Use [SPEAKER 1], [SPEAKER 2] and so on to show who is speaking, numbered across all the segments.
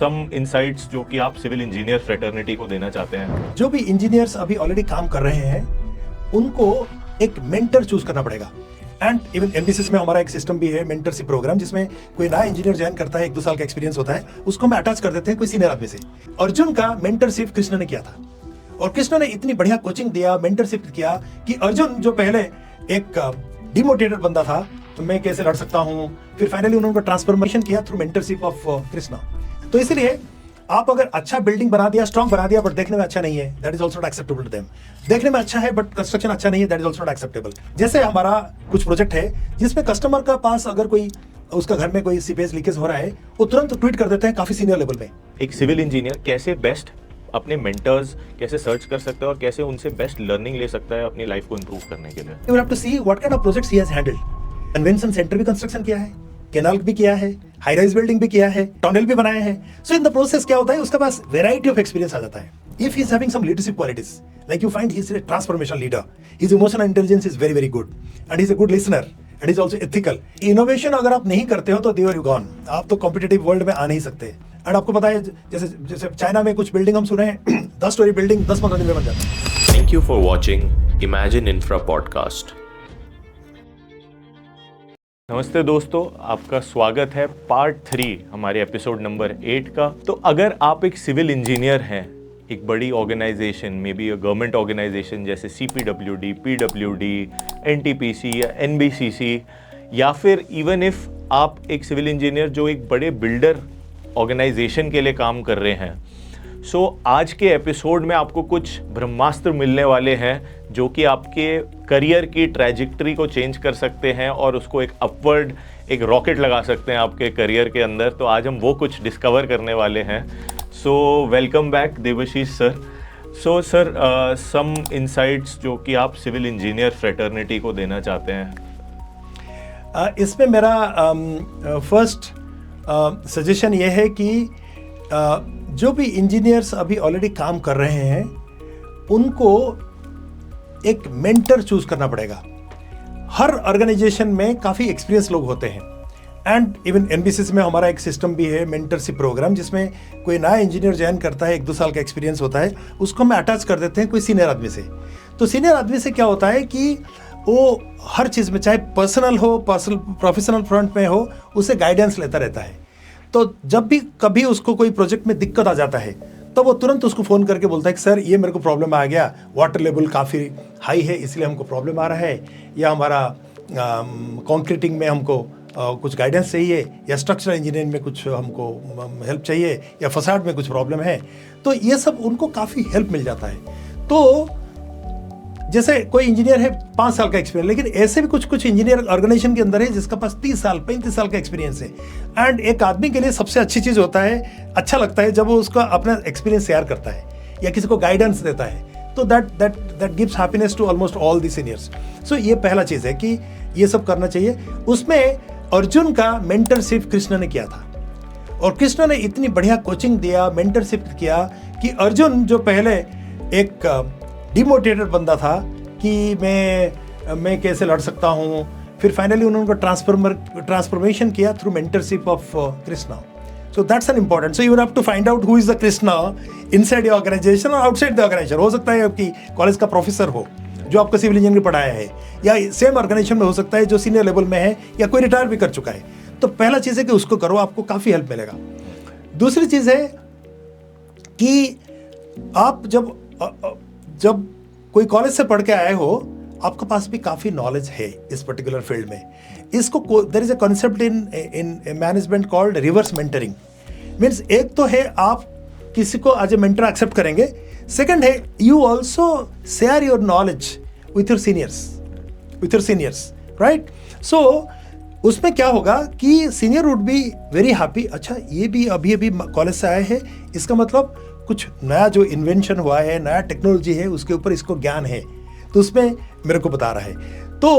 [SPEAKER 1] सम insights जो कि आप सिविल इंजीनियर फ्रेटर्निटी को देना चाहते हैं।
[SPEAKER 2] जो भी इंजीनियर्स अभी ऑलरेडी काम कर रहे हैं उनको एक मेंटर चूज करना पड़ेगा। एंड इवन एमबीसीएस में हमारा एक सिस्टम भी है, मेंटरशिप प्रोग्राम, जिसमें कोई नया इंजीनियर ज्वाइन करता है, 1-2 साल का एक्सपीरियंस होता है, उसको हम अटैच कर देते हैं कोई सीनियर आदमी से। अर्जुन का मेंटरशिप कृष्ण ने किया था और कृष्ण ने इतनी बढ़िया कोचिंग दिया, मेंटरशिप किया कि अर्जुन जो पहले एक डिमोटिवेटेड बंदा था, तो मैं कैसे लड़ सकता हूं, फिर फाइनली उन्होंने ट्रांसफॉर्मेशन किया थ्रू मेंटरशिप ऑफ कृष्णा। तो इसलिए आप अगर अच्छा बिल्डिंग बना दिया, स्ट्रॉन्ग बना दिया, बट देखने में अच्छा नहीं है, that is also not acceptable to them. देखने में अच्छा है बट कंस्ट्रक्शन अच्छा नहीं है, that is also not acceptable. जैसे हमारा कुछ प्रोजेक्ट है जिसमें कस्टमर का पास अगर कोई उसका घर में कोई सीपेज लीकेज हो रहा है, वो तुरंत ट्वीट कर देते हैं काफी सीनियर लेवल में।
[SPEAKER 1] एक सिविल इंजीनियर कैसे बेस्ट अपने मेंटर्स कैसे सर्च कर सकता है और कैसे उनसे बेस्ट लर्निंग ले सकता है अपनी लाइफ को इंप्रूव करने के लिए?
[SPEAKER 2] You have to see what kind of projects he has handled. Convention centre भी कंस्ट्रक्शन किया है, कैनाल भी किया है, हाई राइज बिल्डिंग भी किया है, टनल भी बनाया है। सो इन द प्रोसेस क्या होता है, उसके पास वेराइटी ऑफ एक्सपीरियंस आ जाता है। If he is having some leadership qualities, like you find he is a transformation leader, his emotional intelligence is very very good and he is a good listener and is also ethical. Innovation अगर आप नहीं करते हो तो there you gone, आप तो competitive world में आ नहीं सकते। एंड आपको पता है जैसे जैसे चाइना में कुछ बिल्डिंग हम सुने हैं 10 स्टोरी बिल्डिंग 10-15 दिन में बन जाता है।
[SPEAKER 3] Thank you for watching imagine infra podcast.
[SPEAKER 1] नमस्ते दोस्तों, आपका स्वागत है पार्ट 3 हमारे एपिसोड नंबर 8 का। तो अगर आप एक सिविल इंजीनियर हैं, एक बड़ी organisation, may be a government organisation जैसे CPWD, PWD, NTPC या NBCC, या फिर इवन इफ आप एक सिविल इंजीनियर जो एक बड़े बिल्डर ऑर्गेनाइजेशन के लिए काम कर रहे हैं, सो आज के एपिसोड में आपको कुछ ब्रह्मास्त्र मिलने वाले हैं जो कि आपके करियर की ट्रैजेक्टरी को चेंज कर सकते हैं और उसको एक अपवर्ड एक रॉकेट लगा सकते हैं आपके करियर के अंदर। तो आज हम वो कुछ डिस्कवर करने वाले हैं। So welcome back Devashish sir. So sir, some insights जो कि आप सिविल इंजीनियर फ्रेटर्निटी को देना चाहते हैं।
[SPEAKER 2] इसमें मेरा फर्स्ट सजेशन ये है कि जो भी इंजीनियर्स अभी ऑलरेडी काम कर रहे हैं उनको एक मेंटर चूज करना पड़ेगा। हर ऑर्गेनाइजेशन में काफ़ी एक्सपीरियंस लोग होते हैं एंड इवन एनबीसीएस में हमारा एक सिस्टम भी है, मेंटरशिप प्रोग्राम, जिसमें कोई नया इंजीनियर ज्वाइन करता है, 1-2 साल का एक्सपीरियंस होता है, उसको हम अटैच कर देते हैं कोई सीनियर आदमी से। तो सीनियर आदमी से क्या होता है कि वो हर चीज़ में, चाहे पर्सनल हो, प्रोफेशनल फ्रंट में हो, उसे गाइडेंस लेता रहता है। तो जब भी कभी उसको कोई प्रोजेक्ट में दिक्कत आ जाता है तो वो तुरंत उसको फ़ोन करके बोलता है कि सर ये मेरे को प्रॉब्लम आ गया, वाटर लेवल काफ़ी हाई है इसलिए हमको प्रॉब्लम आ रहा है, या हमारा कंक्रीटिंग में हमको कुछ गाइडेंस चाहिए, या स्ट्रक्चरल इंजीनियरिंग में कुछ हमको हेल्प चाहिए, या फसाड में कुछ प्रॉब्लम है। तो ये सब उनको काफ़ी हेल्प मिल जाता है। तो जैसे कोई इंजीनियर है 5 साल का एक्सपीरियंस, लेकिन ऐसे भी कुछ इंजीनियर ऑर्गेनाइजेशन के अंदर है जिसका पास 30 साल 35 साल का एक्सपीरियंस है। एंड एक आदमी के लिए सबसे अच्छी चीज़ होता है, अच्छा लगता है जब वो उसका अपना एक्सपीरियंस शेयर करता है या किसी को गाइडेंस देता है। तो that gives happiness to almost all the seniors. So ये पहला चीज़ है कि ये सब करना चाहिए। उसमें अर्जुन का मेंटरशिप कृष्ण ने किया था और कृष्ण ने इतनी बढ़िया कोचिंग दिया, मेंटरशिप किया कि अर्जुन जो पहले एक डिमोटिवेटेड बंदा था कि मैं कैसे लड़ सकता हूँ, फिर फाइनली उन्होंने ट्रांसफॉर्मेशन किया through mentorship of Krishna. So that's an important. So you have to find out who is the Krishna inside your organisation और आउटसाइड द ऑर्गेनाइजेशन। हो सकता है आपकी कॉलेज का प्रोफेसर हो जो आपको सिविल इंजीनियरिंग पढ़ाया है, या सेम ऑर्गेनाइजेशन में हो सकता है जो सीनियर लेवल में है या कोई रिटायर भी कर चुका है। तो पहला चीज़ है कि उसको करो, आपको काफ़ी हेल्प मिलेगा। दूसरी चीज़ है कि आप जब कोई कॉलेज से पढ़ के आए हो, आपके पास भी काफ़ी नॉलेज है इस पर्टिकुलर फील्ड में। इसको there is a concept in management called reverse mentoring. Means एक तो है आप किसी को एज ए मेंटर एक्सेप्ट करेंगे, सेकंड है you also share your knowledge with your seniors, right. So उसमें क्या होगा कि senior would be very happy, अच्छा ये भी अभी कॉलेज से आए हैं, इसका मतलब कुछ नया जो इन्वेंशन हुआ है, नया टेक्नोलॉजी है, उसके ऊपर इसको ज्ञान है, तो उसमें मेरे को बता रहा है। तो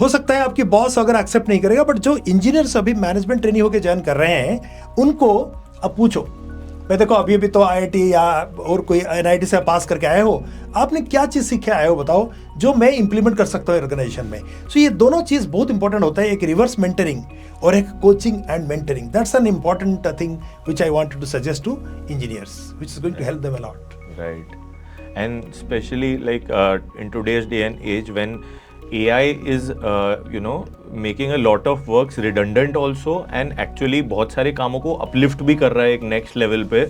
[SPEAKER 2] हो सकता है आपकी बॉस अगर एक्सेप्ट नहीं करेगा, बट जो इंजीनियर्स अभी मैनेजमेंट ट्रेनी होकर ज्वाइन कर रहे हैं उनको अब पूछो, मैं देखो अभी अभी तो IIT या और कोई NIT से पास करके आए हो, आपने क्या चीज़ सीखे आए हो बताओ जो मैं इंप्लीमेंट कर सकता हूँ ऑर्गेनाइजेशन में। सो ये दोनों चीज़ बहुत इंपॉर्टेंट होता है, एक रिवर्स मेंटरिंग और एक coaching and mentoring. That's an important thing which I wanted to suggest to engineers, which is going to help them a lot.
[SPEAKER 1] Right. And especially like in today's day and age when AI is making a lot of works redundant also and actually बहुत सारे कामों को uplift भी कर रहा है एक next level पे।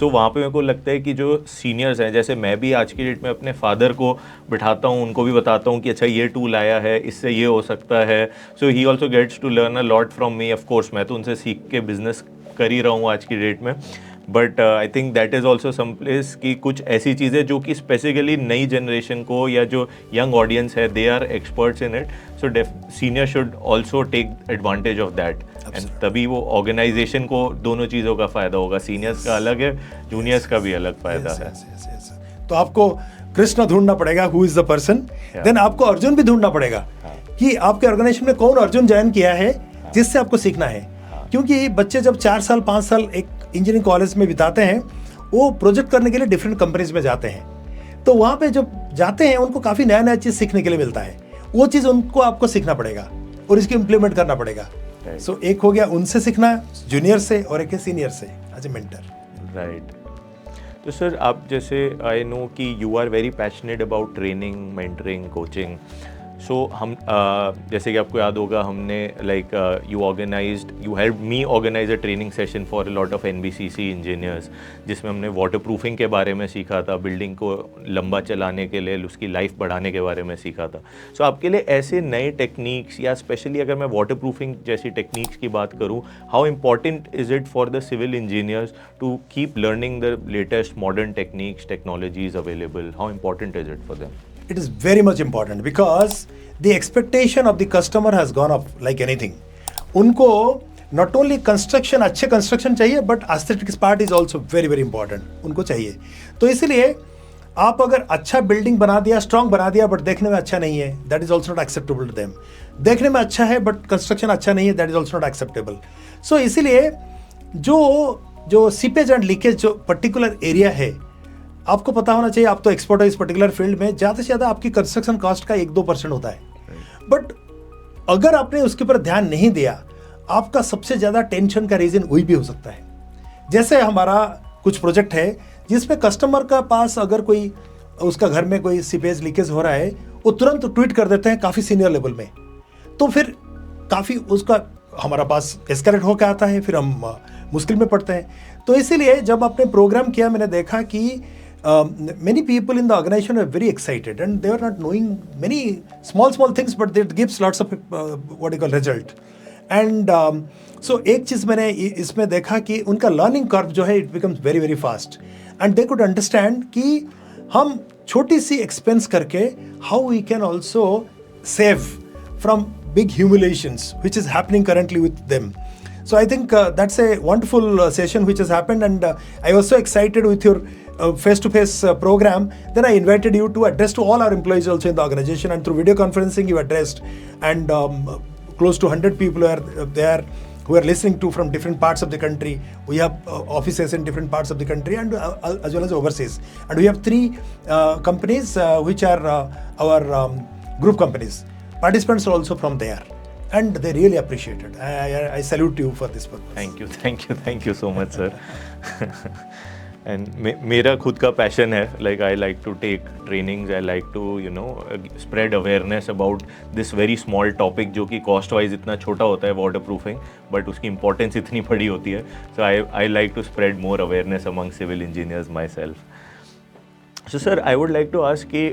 [SPEAKER 1] So वहाँ पे मेरे को लगता है कि जो seniors हैं, जैसे मैं भी आज की डेट में अपने father को बिठाता हूँ, उनको भी बताता हूँ कि अच्छा ये tool आया है, इससे ये हो सकता है। So he also gets to learn a lot from me, of course मैं तो उनसे सीख के business कर ही रहा हूँ आज की डेट में। But I think that is also some place कि कुछ ऐसी चीज़ें जो कि स्पेसिफिकली नई जनरेशन को या जो यंग ऑडियंस है they are experts in it, so senior should also take advantage of that and तभी वो ऑर्गेनाइजेशन को दोनों चीज़ों का फ़ायदा होगा। सीनियर्स का अलग है, जूनियर्स का भी अलग फ़ायदा है।
[SPEAKER 2] तो आपको कृष्ण ढूंढना पड़ेगा, who is the person, then आपको अर्जुन भी ढूंढना पड़ेगा कि आपके ऑर्गेनाइजेशन में कौन अर्जुन ज्वाइन किया है जिससे आपको सीखना है। क्योंकि बच्चे जब 4 साल 5 साल एक इंजीनियरिंग कॉलेज में बिताते हैं, वो प्रोजेक्ट करने के लिए डिफरेंट कंपनीज में जाते हैं, तो वहाँ पे जब जाते हैं उनको काफ़ी नया नया चीज़ सीखने के लिए मिलता है। वो चीज़ उनको आपको सीखना पड़ेगा और इसको इम्प्लीमेंट करना पड़ेगा। सो एक हो गया उनसे सीखना जूनियर से, और एक है सीनियर से एज ए मेंटर।
[SPEAKER 1] राइट। तो सर आप जैसे आई नो कि you are very passionate about training, mentoring, coaching. So हम जैसे कि आपको याद होगा हमने like you help me organise a training session for a lot of NBCC engineers, जिसमें हमने वाटर प्रूफिंग के बारे में सीखा था, बिल्डिंग को लंबा चलाने के लिए उसकी लाइफ बढ़ाने के बारे में सीखा था। सो आपके लिए ऐसे नए टेक्निक्स या स्पेशली अगर मैं वाटर प्रूफिंग जैसी टेक्निक्स की बात करूँ, how important is it for the civil engineers to keep learning the latest modern techniques, technologies available? How important is it for them?
[SPEAKER 2] It is very much important because the expectation of the customer has gone up like anything. उनको not only construction, अच्छे construction चाहिए, but aesthetics part is also very very important. उनको चाहिए। तो इसलिए आप अगर अच्छा बिल्डिंग बना दिया, स्ट्रॉन्ग बना दिया, बट देखने में अच्छा नहीं है, that is also not acceptable to them. देखने में अच्छा है बट कंस्ट्रक्शन अच्छा नहीं है, that is also not acceptable. So इसीलिए जो सीपेज एंड लीकेज जो पर्टिकुलर एरिया है, आपको पता होना चाहिए। आप तो एक्सपर्ट हो इस पर्टिकुलर फील्ड में, ज़्यादा से ज़्यादा आपकी कंस्ट्रक्शन कॉस्ट का 1-2% होता है, बट अगर आपने उसके ऊपर ध्यान नहीं दिया, आपका सबसे ज़्यादा टेंशन का रीज़न वही भी हो सकता है। जैसे हमारा कुछ प्रोजेक्ट है जिसमें कस्टमर का पास अगर कोई उसका घर में कोई सीपेज लीकेज हो रहा है, वो तुरंत ट्वीट कर देते हैं काफ़ी सीनियर लेवल में, तो फिर काफ़ी उसका हमारा पास एस्केलेट होकर आता है, फिर हम मुश्किल में पड़ते हैं। तो इसीलिए जब आपने प्रोग्राम किया, मैंने देखा कि many people in the organization are very excited and they are not knowing many small things, but it gives lots of what you call result. And so एक चीज़ मैंने इसमें देखा कि उनका learning curve जो है it becomes very very fast and they could understand कि हम छोटी सी expense करके how we can also save from big humiliations which is happening currently with them. So I think that's a wonderful session which has happened, and I was so excited with your face-to-face program. Then I invited you to address to all our employees also in the organization, and through video conferencing you addressed, and close to 100 people are there who are listening to from different parts of the country. We have offices in different parts of the country and as well as overseas, and we have 3 companies which are our group companies. Participants are also from there. And they really appreciate it. I salute you for this purpose.
[SPEAKER 1] Thank you so much, sir. And मेरा खुद का passion है, like I like to take trainings, I like to spread awareness about this very small topic जो कि cost wise इतना छोटा होता है waterproofing, but उसकी importance इतनी बड़ी होती है. So I like to spread more awareness among civil engineers myself. So sir, I would like to ask कि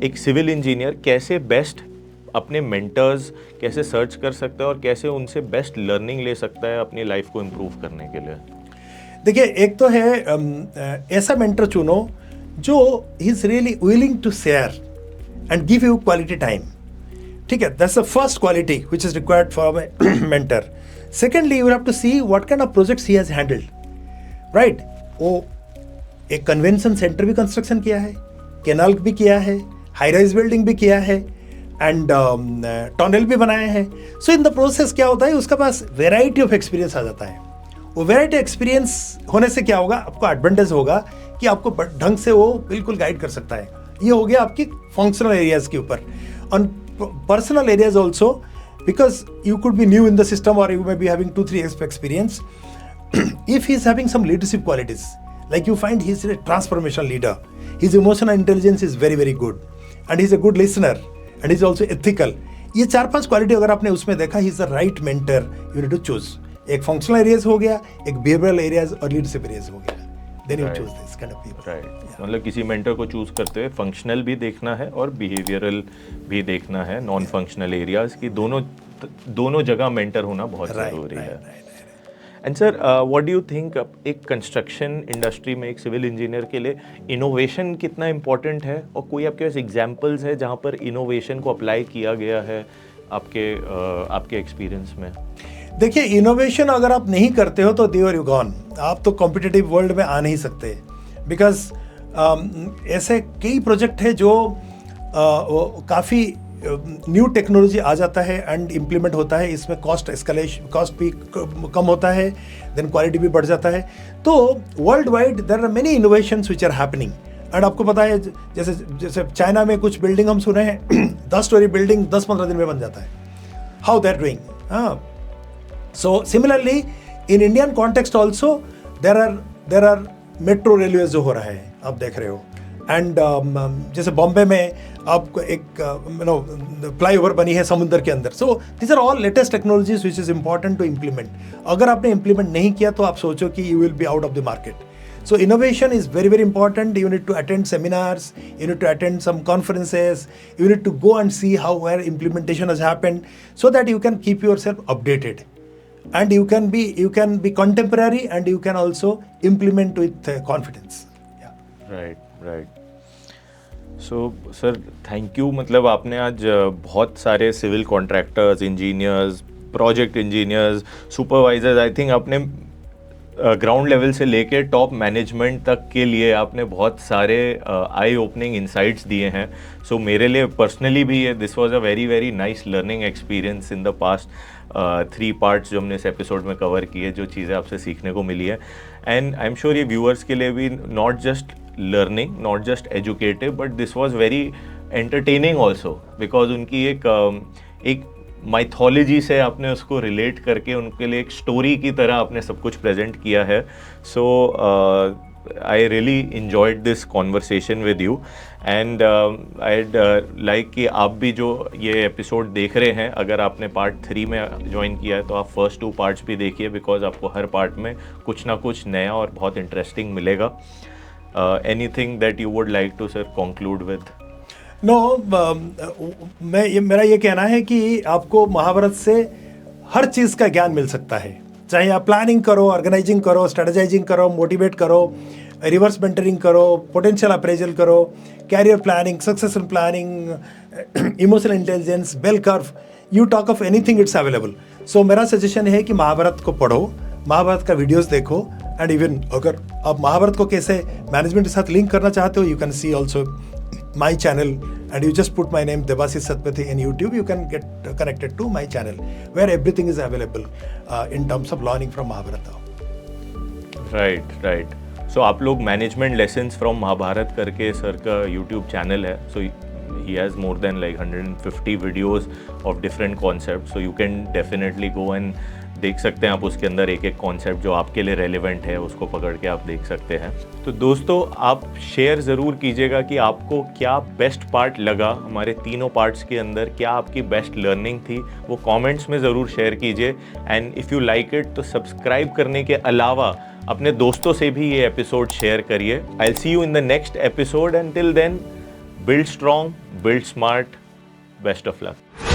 [SPEAKER 1] एक सिविल इंजीनियर कैसे बेस्ट अपने मेंटर्स कैसे सर्च कर सकता है और कैसे उनसे बेस्ट लर्निंग ले सकता है अपनी लाइफ को इम्प्रूव करने के लिए?
[SPEAKER 2] देखिए, एक तो है ऐसा मेंटर चुनो जो is really willing to share and give you quality time. ठीक है, that's the first quality which is required for a mentor. Secondly, you have to see what kind of projects he has handled, right. वो एक convention centre भी construction किया है, canal भी किया है, हाई राइज बिल्डिंग भी किया है, एंड टनल भी बनाया है। सो इन द प्रोसेस क्या होता है, उसका पास वेराइटी ऑफ एक्सपीरियंस आ जाता है। वो वैरायटी एक्सपीरियंस होने से क्या होगा, आपको एडवांटेज होगा कि आपको ढंग से वो बिल्कुल गाइड कर सकता है। ये हो गया आपकी फंक्शनल एरियाज के ऊपर। On personal areas also, because you could be new in the system or you may be having 2-3 years of experience. If he's having some leadership qualities, like you find he's a transformational leader, his emotional intelligence is very very good, and he's a good listener, and he's also ethical. ये 4-5 quality अगर आपने उसमें देखा, he is the right mentor you need to choose. एक functional areas हो गया, एक behavioural areas और लीडरशिप एरियाज हो गया, then you choose this kind of people.
[SPEAKER 1] Right, मतलब किसी मेंटर को चूज करते हुए फंक्शनल भी देखना है और बिहेवियरल भी देखना है, नॉन फंक्शनल एरियाज की दोनों जगह मेंटर होना बहुत जरूरी है। And sir, what do you think एक कंस्ट्रक्शन इंडस्ट्री में एक सिविल इंजीनियर के लिए इनोवेशन कितना इम्पोर्टेंट है, और कोई आपके पास एग्जांपल्स है जहाँ पर इनोवेशन को अप्लाई किया गया है आपके एक्सपीरियंस में?
[SPEAKER 2] देखिए, इनोवेशन अगर आप नहीं करते हो तो देयर यू गॉन, आप तो कॉम्पिटिटिव वर्ल्ड में आ नहीं सकते। बिकॉज ऐसे कई प्रोजेक्ट है जो काफ़ी न्यू टेक्नोलॉजी आ जाता है एंड इम्प्लीमेंट होता है, इसमें कॉस्ट भी कम होता है, देन क्वालिटी भी बढ़ जाता है। तो world wide there are many innovations which are happening. And आपको पता है, जैसे चाइना में कुछ बिल्डिंग हम सुने हैं 10 स्टोरी बिल्डिंग 10-15 दिन में बन जाता है, हाउ दे आर डूइंग। हाँ, so similarly in Indian context also there are metro railway जो हो रहा है, आप देख रहे हो। एंड जैसे बॉम्बे में आपको एक फ्लाईओवर बनी है समुद्र के अंदर। So this are all latest technologies which is important to implement. अगर आपने इम्प्लीमेंट नहीं किया तो आप सोचो कि you will be out of the market. So innovation is very very important. You need to attend seminars, you need to attend some conferences, you need to go and see how where implementation has happened, so that you can keep yourself updated, and you can be contemporary, and you can also implement with confidence. Yeah.
[SPEAKER 1] Right. So sir, thank you. मतलब आपने आज बहुत सारे civil contractors, engineers, project engineers, supervisors, I think आपने ground level से लेके top management तक के लिए आपने बहुत सारे आई ओपनिंग इंसाइट्स दिए हैं। सो मेरे लिए पर्सनली भी ये this was a very very nice learning experience in the past 3 parts जो हमने इस एपिसोड में कवर किए, जो चीज़ें आपसे सीखने को मिली है। एंड आई एम श्योर ये व्यूअर्स के लिए भी not just learning, not just educative, but this was very entertaining also, because उनकी एक माइथोलॉजी से आपने उसको रिलेट करके उनके लिए एक स्टोरी की तरह आपने सब कुछ प्रेजेंट किया है। So I really enjoyed this conversation with you, and I'd like कि आप भी जो ये एपिसोड देख रहे हैं, अगर आपने पार्ट 3 में ज्वाइन किया है तो आप फर्स्ट 2 पार्ट्स भी देखिए, बिकॉज आपको हर पार्ट में कुछ ना कुछ नया और बहुत इंटरेस्टिंग मिलेगा। Anything that you would like to sir conclude with?
[SPEAKER 2] मेरा ये कहना है कि आपको महाभारत से हर चीज़ का ज्ञान मिल सकता है, चाहे आप प्लानिंग करो, ऑर्गेनाइजिंग करो, स्ट्रेटेजाइजिंग करो, मोटिवेट करो, रिवर्स मेंटरिंग करो, पोटेंशियल अप्रेजल करो, career planning, succession planning, emotional intelligence, bell curve, you talk of anything, it's available. So मेरा सजेशन है कि महाभारत को पढ़ो, महाभारत का वीडियोस देखो, एंड इवन अगर आप महाभारत को कैसे मैनेजमेंट के साथ लिंक करना चाहते हो, you can see also my channel, and you just put my name Debashish Satpathy in YouTube, you can get connected to my channel where everything is available in terms of learning from Mahabharata.
[SPEAKER 1] Right. So आप लोग management lessons from Mahabharat करके sir का YouTube channel है, सो he has more than like 150 videos of different concepts, so you can definitely go and देख सकते हैं आप उसके अंदर एक कॉन्सेप्ट जो आपके लिए रेलेवेंट है उसको पकड़ के आप देख सकते हैं। तो दोस्तों, आप शेयर ज़रूर कीजिएगा कि आपको क्या बेस्ट पार्ट लगा हमारे तीनों पार्ट्स के अंदर, क्या आपकी बेस्ट लर्निंग थी, वो कमेंट्स में ज़रूर शेयर कीजिए। And if you like it तो सब्सक्राइब करने के अलावा अपने दोस्तों से भी ये एपिसोड शेयर करिए। I will see you in the next episode, and till then build strong, build smart, best of luck.